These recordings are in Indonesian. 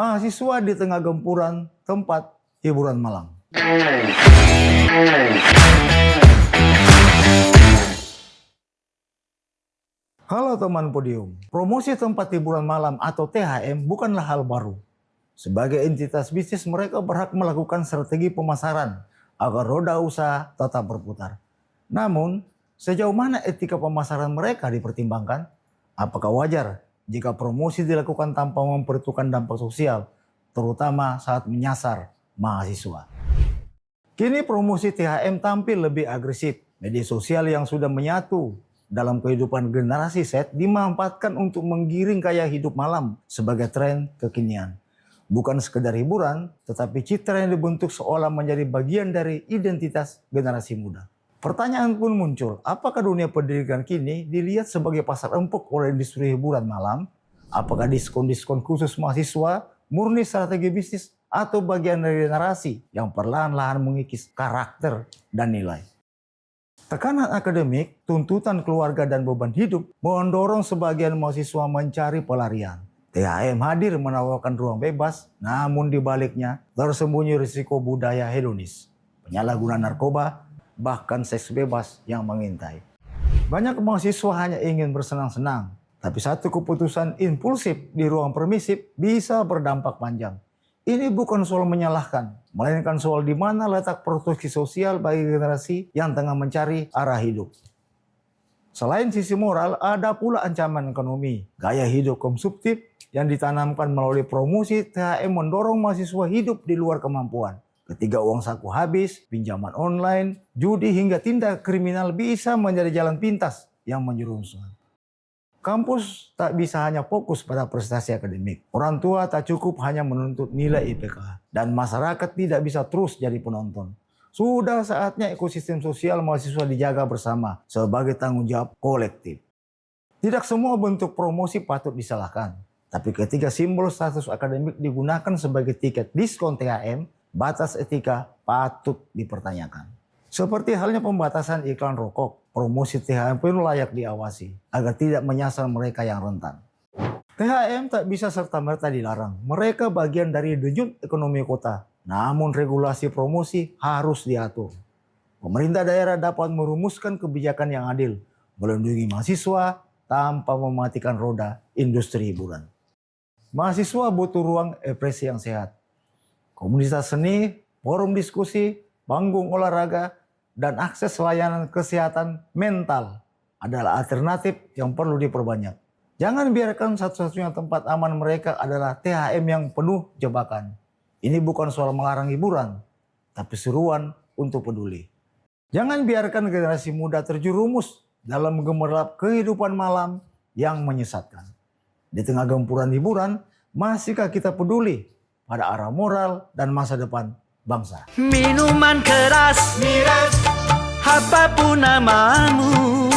Mahasiswa di tengah gempuran tempat hiburan malam. Halo teman podium, promosi tempat hiburan malam atau THM bukanlah hal baru. Sebagai entitas bisnis mereka berhak melakukan strategi pemasaran agar roda usaha tetap berputar. Namun, sejauh mana etika pemasaran mereka dipertimbangkan? Apakah wajar jika promosi dilakukan tanpa memperhitungkan dampak sosial, terutama saat menyasar mahasiswa? Kini promosi THM tampil lebih agresif. Media sosial yang sudah menyatu dalam kehidupan generasi Z dimanfaatkan untuk menggiring gaya hidup malam sebagai tren kekinian. Bukan sekedar hiburan, tetapi citra yang dibentuk seolah menjadi bagian dari identitas generasi muda. Pertanyaan pun muncul, apakah dunia pendidikan kini dilihat sebagai pasar empuk oleh industri hiburan malam? Apakah diskon-diskon khusus mahasiswa murni strategi bisnis atau bagian dari narasi yang perlahan-lahan mengikis karakter dan nilai? Tekanan akademik, tuntutan keluarga dan beban hidup mendorong sebagian mahasiswa mencari pelarian. THM hadir menawarkan ruang bebas, namun di baliknya tersembunyi risiko budaya hedonis, penyalahgunaan narkoba, bahkan seks bebas yang mengintai. Banyak mahasiswa hanya ingin bersenang-senang, tapi satu keputusan impulsif di ruang permisif bisa berdampak panjang. Ini bukan soal menyalahkan, melainkan soal di mana letak proteksi sosial bagi generasi yang tengah mencari arah hidup. Selain sisi moral, ada pula ancaman ekonomi. Gaya hidup konsumtif yang ditanamkan melalui promosi THM mendorong mahasiswa hidup di luar kemampuan. Ketika uang saku habis, pinjaman online, judi hingga tindak kriminal bisa menjadi jalan pintas yang menjerumuskan. Kampus tak bisa hanya fokus pada prestasi akademik. Orang tua tak cukup hanya menuntut nilai IPK. Dan masyarakat tidak bisa terus jadi penonton. Sudah saatnya ekosistem sosial mahasiswa dijaga bersama sebagai tanggung jawab kolektif. Tidak semua bentuk promosi patut disalahkan. Tapi ketika simbol status akademik digunakan sebagai tiket diskon THM, batas etika patut dipertanyakan. Seperti halnya pembatasan iklan rokok, promosi THM pun layak diawasi agar tidak menyasar mereka yang rentan. THM tak bisa serta-merta dilarang. Mereka bagian dari denyut ekonomi kota. Namun regulasi promosi harus diatur. Pemerintah daerah dapat merumuskan kebijakan yang adil, melindungi mahasiswa tanpa mematikan roda industri hiburan. Mahasiswa butuh ruang ekspresi yang sehat. Komunitas seni, forum diskusi, panggung olahraga, dan akses layanan kesehatan mental adalah alternatif yang perlu diperbanyak. Jangan biarkan satu-satunya tempat aman mereka adalah THM yang penuh jebakan. Ini bukan soal melarang hiburan, tapi seruan untuk peduli. Jangan biarkan generasi muda terjerumus dalam gemerlap kehidupan malam yang menyesatkan. Di tengah gempuran hiburan, masihkah kita peduli pada arah moral dan masa depan bangsa? Minuman keras, miras, apapun namamu,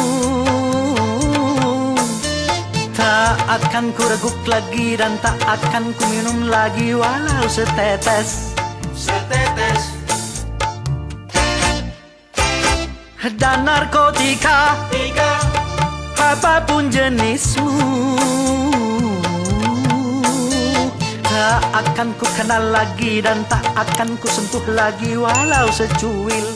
tak akan ku reguk lagi dan tak akan ku minum lagi walau setetes. Dan narkotika, apapun jenismu, tak akan ku kenal lagi dan tak akan ku sentuh lagi walau secuil.